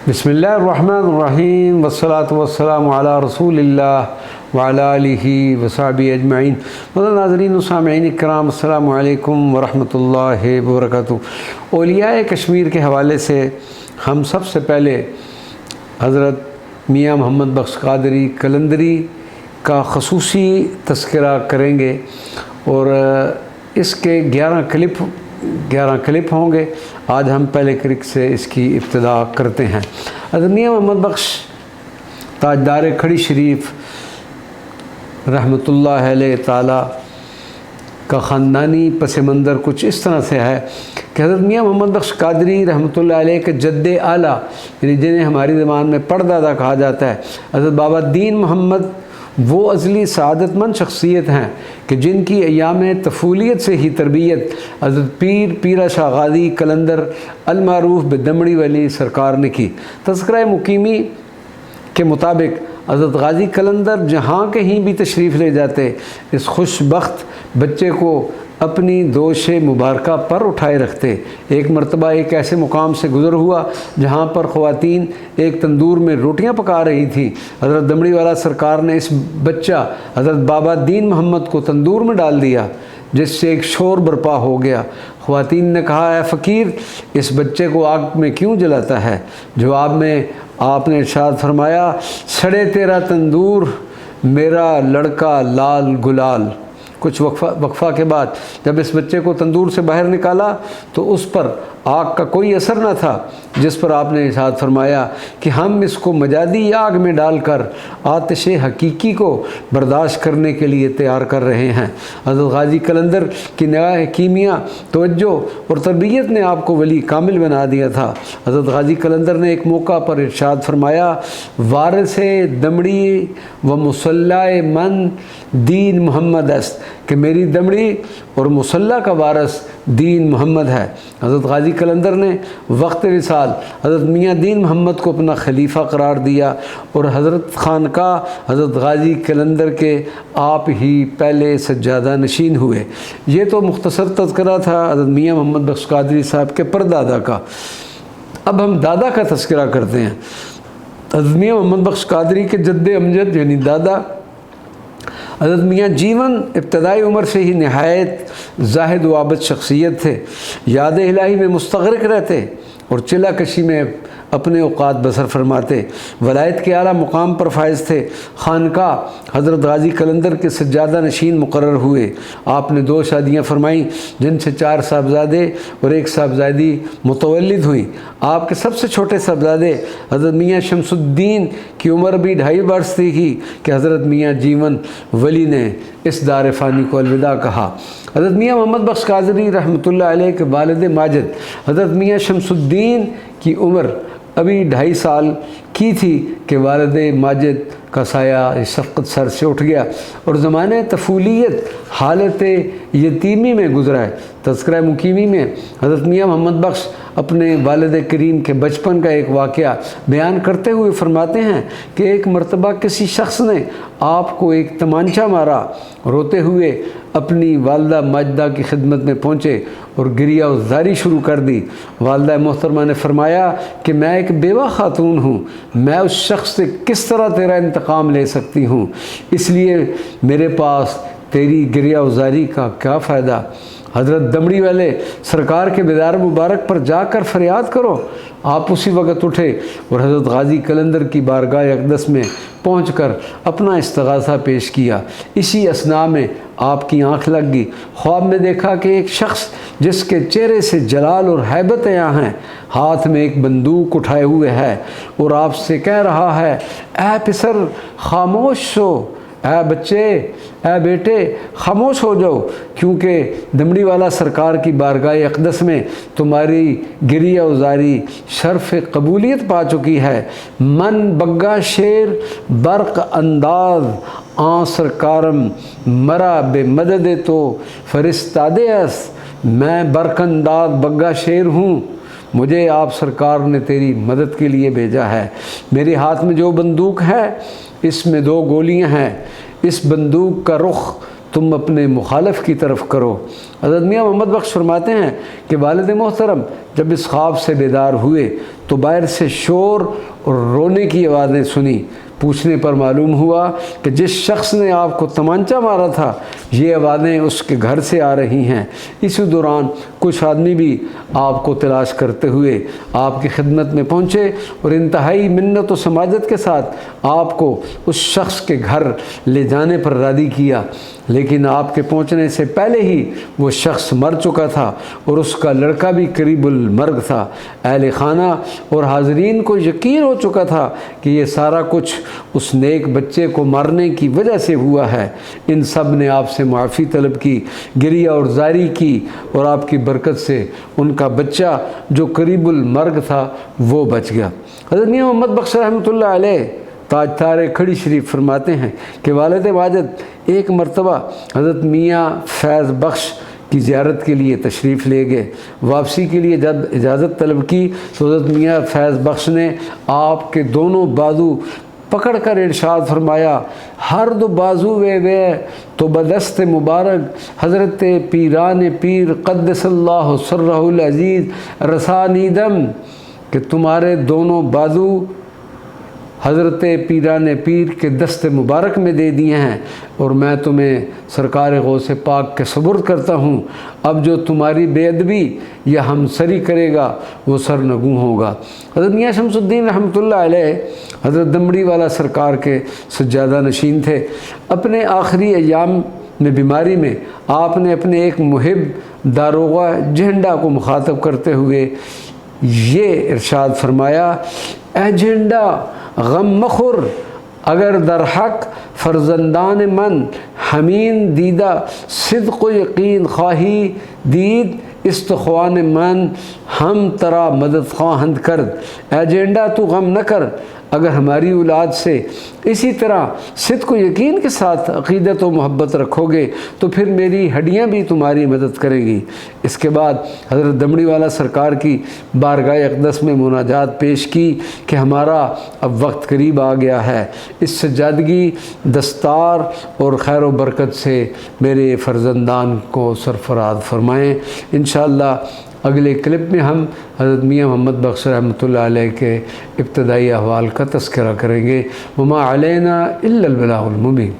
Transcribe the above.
بسم اللہ الرحمن الرحیم والصلاة والسلام علی رسول اللہ وعلی آلہ وصحبہ اجمعین۔ ناظرین و سامعین اکرام، السلام علیکم ورحمۃ اللہ وبرکاتہ۔ اولیاء کشمیر کے حوالے سے ہم سب سے پہلے حضرت میاں محمد بخش قادری قلندری کا خصوصی تذکرہ کریں گے، اور اس کے 11 کلپ ہوں گے۔ آج ہم پہلے کلپ سے اس کی ابتدا کرتے ہیں۔ حضرت میاں محمد بخش تاجدار کھڑی شریف رحمۃ اللہ علیہ تعالی کا خاندانی پس منظر کچھ اس طرح سے ہے کہ حضرت میاں محمد بخش قادری رحمۃ اللہ علیہ کے جد اعلیٰ، یعنی جنہیں ہماری زبان میں پردادا کہا جاتا ہے، حضرت بابا دین محمد، وہ ازلی سعادت مند شخصیت ہیں کہ جن کی ایام طفولیت سے ہی تربیت حضرت پیرا شاہ غازی قلندر المعروف بدمڑی ولی سرکار نے کی۔ تذکرہ مقیمی کے مطابق حضرت غازی قلندر جہاں کہیں بھی تشریف لے جاتے، اس خوش بخت بچے کو اپنی دوش مبارکہ پر اٹھائے رکھتے۔ ایک مرتبہ ایک ایسے مقام سے گزر ہوا جہاں پر خواتین ایک تندور میں روٹیاں پکا رہی تھیں۔ حضرت دمڑی والا سرکار نے اس بچہ حضرت بابا دین محمد کو تندور میں ڈال دیا، جس سے ایک شور برپا ہو گیا۔ خواتین نے کہا، اے فقیر، اس بچے کو آگ میں کیوں جلاتا ہے؟ جواب میں آپ نے ارشاد فرمایا، سڑے تیرا تندور میرا لڑکا لال گلال۔ کچھ وقفہ کے بعد جب اس بچے کو تندور سے باہر نکالا تو اس پر آگ کا کوئی اثر نہ تھا، جس پر آپ نے ارشاد فرمایا کہ ہم اس کو مجادی آگ میں ڈال کر آتش حقیقی کو برداشت کرنے کے لیے تیار کر رہے ہیں۔ حضرت غازی قلندر کی نگاہ کیمیا، توجہ اور تربیت نے آپ کو ولی کامل بنا دیا تھا۔ حضرت غازی قلندر نے ایک موقع پر ارشاد فرمایا، وارث دمڑی و مصلی من دین محمد است، کہ میری دمڑی اور مصلی کا وارث دین محمد ہے۔ حضرت غازی قلندر نے وقت وصال حضرت میاں دین محمد کو اپنا خلیفہ قرار دیا، اور حضرت خانقاہ حضرت غازی قلندر کے آپ ہی پہلے سجادہ نشین ہوئے۔ یہ تو مختصر تذکرہ تھا حضرت میاں محمد بخش قادری صاحب کے پردادا کا۔ اب ہم دادا کا تذکرہ کرتے ہیں۔ حضرت میاں محمد بخش قادری کے جد امجد یعنی دادا حضرت میاں جیون ابتدائی عمر سے ہی نہایت زاہد و عابد شخصیت تھے۔ یاد الہی میں مستغرق رہتے اور چلا کشی میں اپنے اوقات بسر فرماتے۔ ولایت کے اعلیٰ مقام پر فائز تھے۔ خانقاہ حضرت غازی قلندر کے سجادہ نشین مقرر ہوئے۔ آپ نے 2 شادیاں فرمائیں، جن سے 4 صاحبزادے اور 1 صاحبزادی متولد ہوئیں۔ آپ کے سب سے چھوٹے صاحبزادے حضرت میاں شمس الدین کی عمر بھی 2.5 برس تھی کہ حضرت میاں جیون ولی نے اس دار فانی کو الوداع کہا۔ حضرت میاں محمد بخش قادری رحمۃ اللہ علیہ کے والد ماجد حضرت میاں شمس الدین کی عمر ابھی 2.5 سال کی تھی کہ والد ماجد کا سایہ شفقت سر سے اٹھ گیا اور زمانہ طفولیت حالت یتیمی میں گزرا ہے۔ تذکرہ مقیمی میں حضرت میاں محمد بخش اپنے والد کریم کے بچپن کا ایک واقعہ بیان کرتے ہوئے فرماتے ہیں کہ ایک مرتبہ کسی شخص نے آپ کو ایک تمانچہ مارا۔ روتے ہوئے اپنی والدہ ماجدہ کی خدمت میں پہنچے اور گریہ و زاری شروع کر دی۔ والدہ محترمہ نے فرمایا کہ میں ایک بیوہ خاتون ہوں، میں اس شخص سے کس طرح تیرا انتقام لے سکتی ہوں، اس لیے میرے پاس تیری گریہ و زاری کا کیا فائدہ؟ حضرت دمڑی والے سرکار کے بیدار مبارک پر جا کر فریاد کرو۔ آپ اسی وقت اٹھے اور حضرت غازی قلندر کی بارگاہ اقدس میں پہنچ کر اپنا استغاثہ پیش کیا۔ اسی اثناء میں آپ کی آنکھ لگ گئی۔ خواب میں دیکھا کہ ایک شخص جس کے چہرے سے جلال اور ہیبت عیاں ہیں، ہاتھ میں ایک بندوق اٹھائے ہوئے ہے اور آپ سے کہہ رہا ہے، اے پسر خاموش ہو، اے بچے، اے بیٹے خاموش ہو جاؤ، کیونکہ دمڑی والا سرکار کی بارگاہ اقدس میں تمہاری گریہ و زاری شرف قبولیت پا چکی ہے۔ من بگا شیر برق انداز آن سرکارم مرا بے مدد تو فرستادے اس، میں برق انداز بگا شیر ہوں، مجھے آپ سرکار نے تیری مدد کے لیے بھیجا ہے۔ میرے ہاتھ میں جو بندوق ہے اس میں 2 گولیاں ہیں، اس بندوق کا رخ تم اپنے مخالف کی طرف کرو۔ حضرت میاں محمد بخش فرماتے ہیں کہ والد محترم جب اس خواب سے بیدار ہوئے تو باہر سے شور اور رونے کی آوازیں سنی۔ پوچھنے پر معلوم ہوا کہ جس شخص نے آپ کو تمانچہ مارا تھا یہ آوازیں اس کے گھر سے آ رہی ہیں۔ اسی دوران کچھ آدمی بھی آپ کو تلاش کرتے ہوئے آپ کی خدمت میں پہنچے اور انتہائی منت و سماجت کے ساتھ آپ کو اس شخص کے گھر لے جانے پر راضی کیا، لیکن آپ کے پہنچنے سے پہلے ہی وہ شخص مر چکا تھا اور اس کا لڑکا بھی قریب المرگ تھا۔ اہل خانہ اور حاضرین کو یقین ہو چکا تھا کہ یہ سارا کچھ اس نیک بچے کو مارنے کی وجہ سے ہوا ہے۔ ان سب نے آپ سے معافی طلب کی، گریہ اور زاری کی، اور آپ کی برکت سے ان کا بچہ جو قریب المرگ تھا وہ بچ گیا۔ حضرت میاں محمد بخش رحمۃ اللہ علیہ تاج تار کھڑی شریف فرماتے ہیں کہ والد ماجد ایک مرتبہ حضرت میاں فیض بخش کی زیارت کے لیے تشریف لے گئے۔ واپسی کے لیے جب اجازت طلب کی تو حضرت میاں فیض بخش نے آپ کے دونوں بازو پکڑ کر ارشاد فرمایا، ہر دو بازو وے تو بدست مبارک حضرت پیران پیر قدس اللہ سرہ العزیز رسانیدم، کہ تمہارے دونوں بازو حضرت پیران پیر کے دست مبارک میں دے دیے ہیں اور میں تمہیں سرکار غوث پاک کے سپرد کرتا ہوں۔ اب جو تمہاری بے ادبی یا ہمسری کرے گا وہ سرنگوں ہوگا۔ حضرت میاں شمس الدین رحمۃ اللہ علیہ حضرت دمڑی والا سرکار کے سجادہ نشین تھے۔ اپنے آخری ایام میں بیماری میں آپ نے اپنے ایک محب داروغہ جھنڈا کو مخاطب کرتے ہوئے یہ ارشاد فرمایا، اے جھنڈا غم مخور، اگر در حق فرزندان من ہمین دیدہ صدق و یقین خواہی دید، استخوان من ہم ترا مدد خواہند کرد۔ اے جھنڈا تو غم نہ کر، اگر ہماری اولاد سے اسی طرح صدق و یقین کے ساتھ عقیدت و محبت رکھو گے تو پھر میری ہڈیاں بھی تمہاری مدد کریں گی۔ اس کے بعد حضرت دمڑی والا سرکار کی بارگاہ اقدس میں مناجات پیش کی کہ ہمارا اب وقت قریب آ گیا ہے، اس سجادگی، دستار اور خیر و برکت سے میرے فرزندان کو سرفراز فرمائیں۔ انشاءاللہ اگلے کلپ میں ہم حضرت میاں محمد بخش رحمۃ اللہ علیہ کے ابتدائی احوال کا تذکرہ کریں گے۔ وما علینا الا البلاغ المبین۔